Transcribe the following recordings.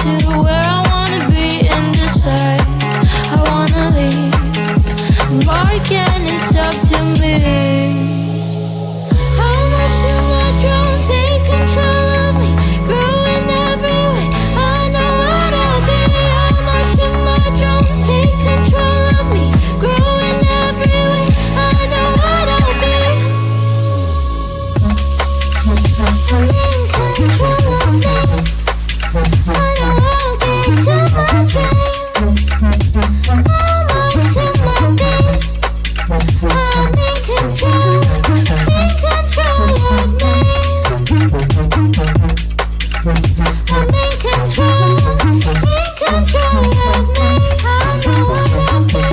to where I wanna be and decide I wanna leave. Or again, it's up to me. How much do I drown? Take control of me, growing every way. I know what I'll be. How much do I drown? Take control of me, growing every way. I know what I'll be. I'm in control of me. I know I'll get to my dream. How much do I be? I'm in control of me. I'm in control of me. I know what I'll be.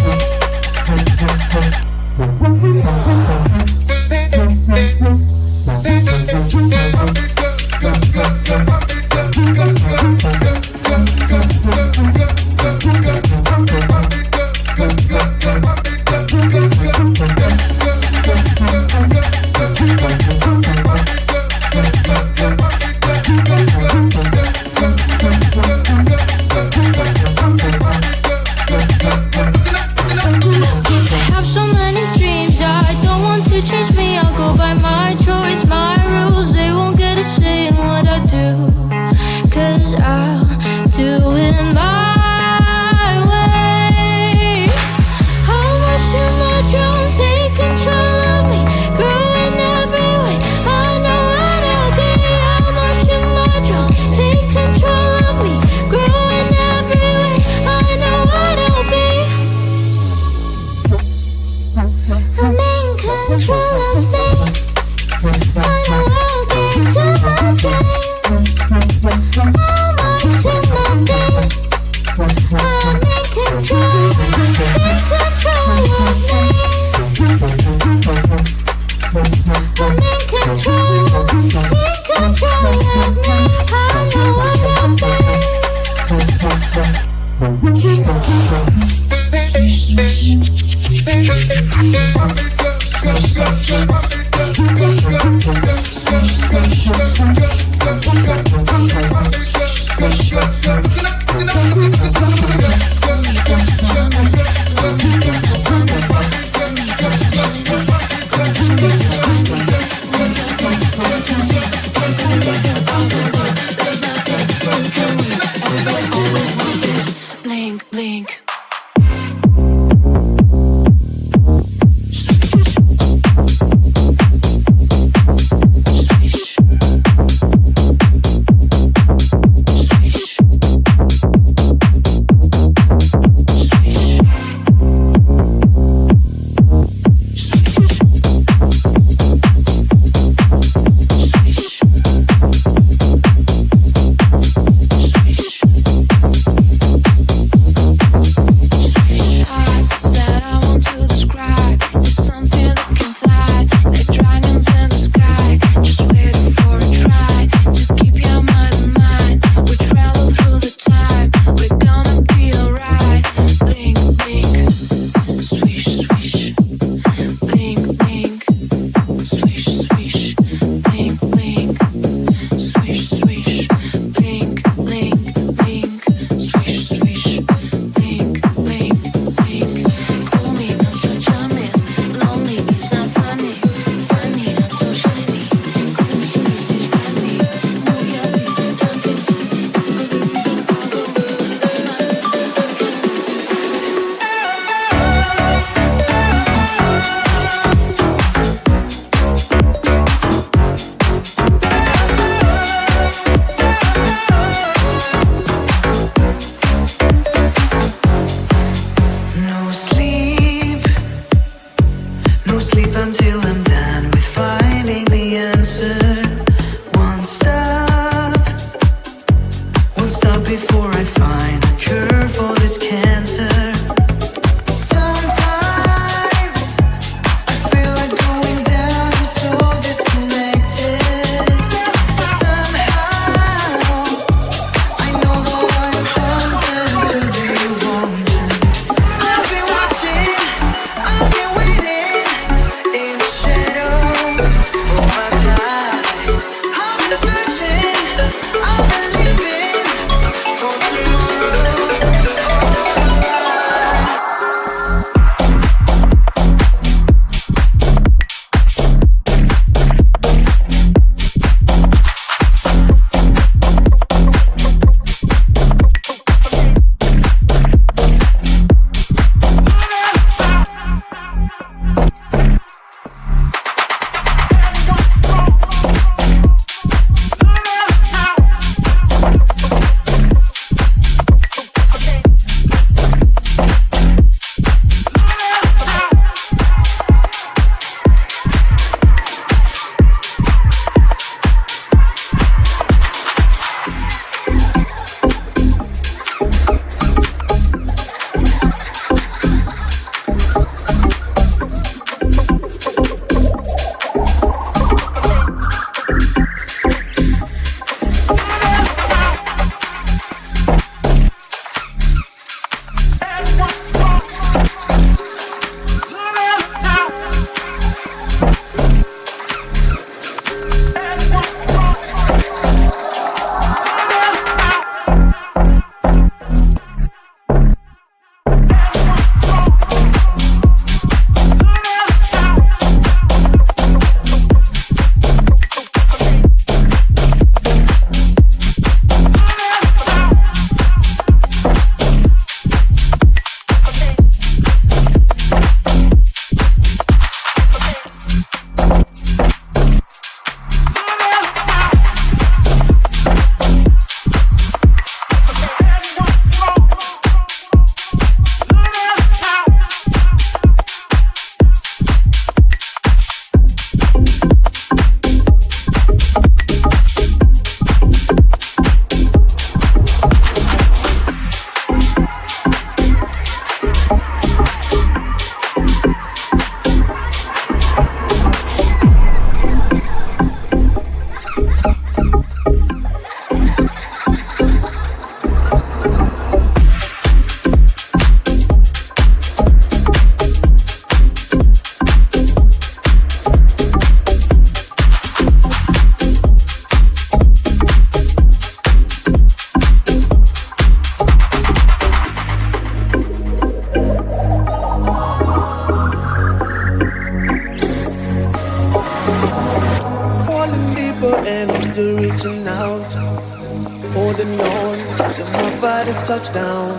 got a touchdown.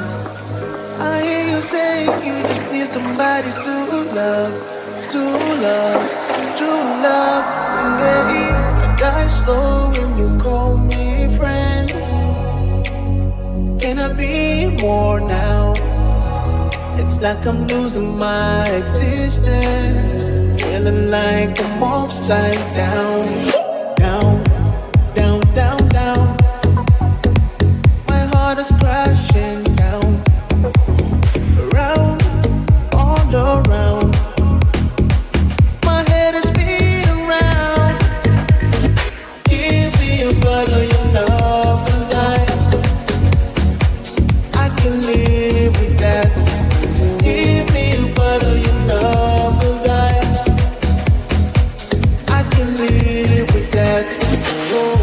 I hear you say you just need somebody to love, to love, true love. Yeah, I got slow when you call me friend. Can I be more now? It's like I'm losing my existence, feeling like I'm upside down, down, down, down, down. My heart is crashing down, around, all around. My head is spinning round. Give me a bottle of your love, 'cause I can live with that. Give me a bottle of your love, 'cause I can live with that. Oh,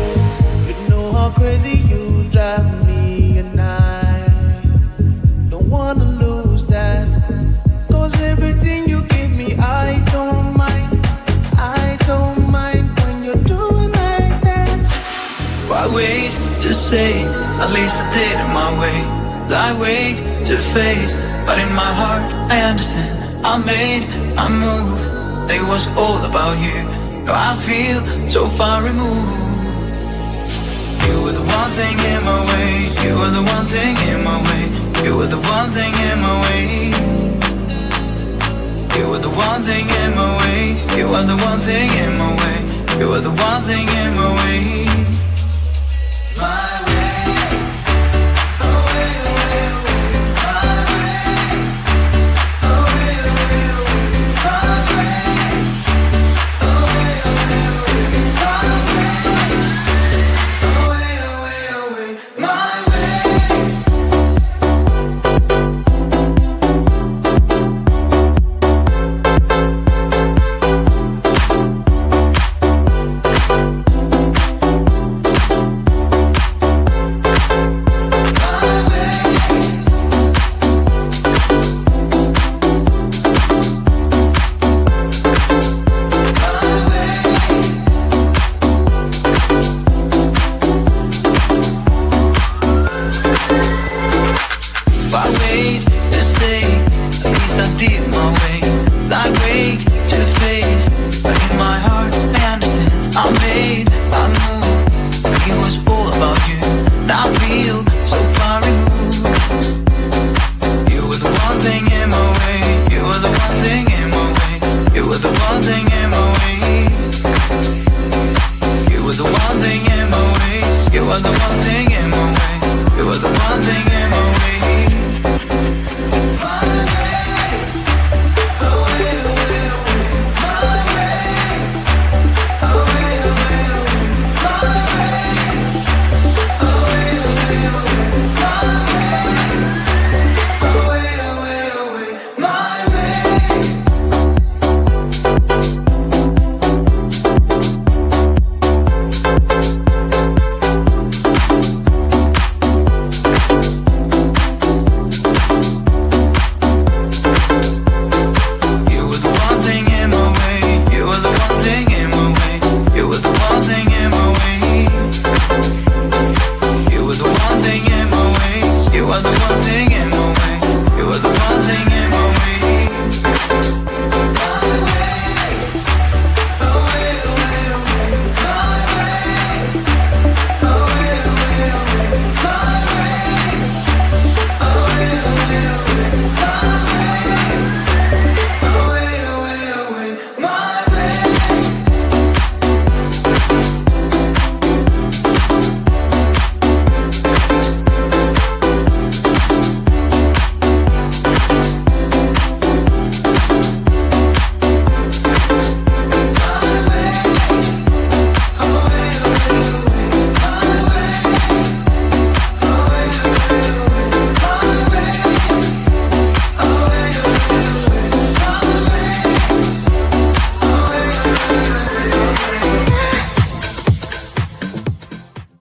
you know how crazy you drive me, and I don't wanna lose that. 'Cause everything you give me, I don't mind. I don't mind when you're doing like that. Why wait to say, at least I did it my way. Lie awake to face, but in my heart I understand. I made, I moved, and it was all about you. Now I feel so far removed. You were the one thing in my way. You were the one thing in my way. You were the one thing in my way. You were the one thing in my way. You were the one thing in my way. You were the one thing in my way. My way. Away, away, away. My way. Away, away, away. My way. Away, away, away. My way. Away, away, away. My way. Why wait to say, at least I did it my way. Like wake to face, but in my heart I understand. I made, I moved, like it was all about you. Now I feel so far removed. You were the one thing in my way. You were the one thing in my way. You were the one thing in my way. You were the one thing in my way. You were the one thing in my way. You were the one thing in my way. My way. Away, away, away. My way. Away, away, away. My way. Away, away, away. My way. Away, away, away. My way. You were the one thing in my way. You were the one thing in my way. You were the one thing in my way. You were the one thing in my way. You were the one thing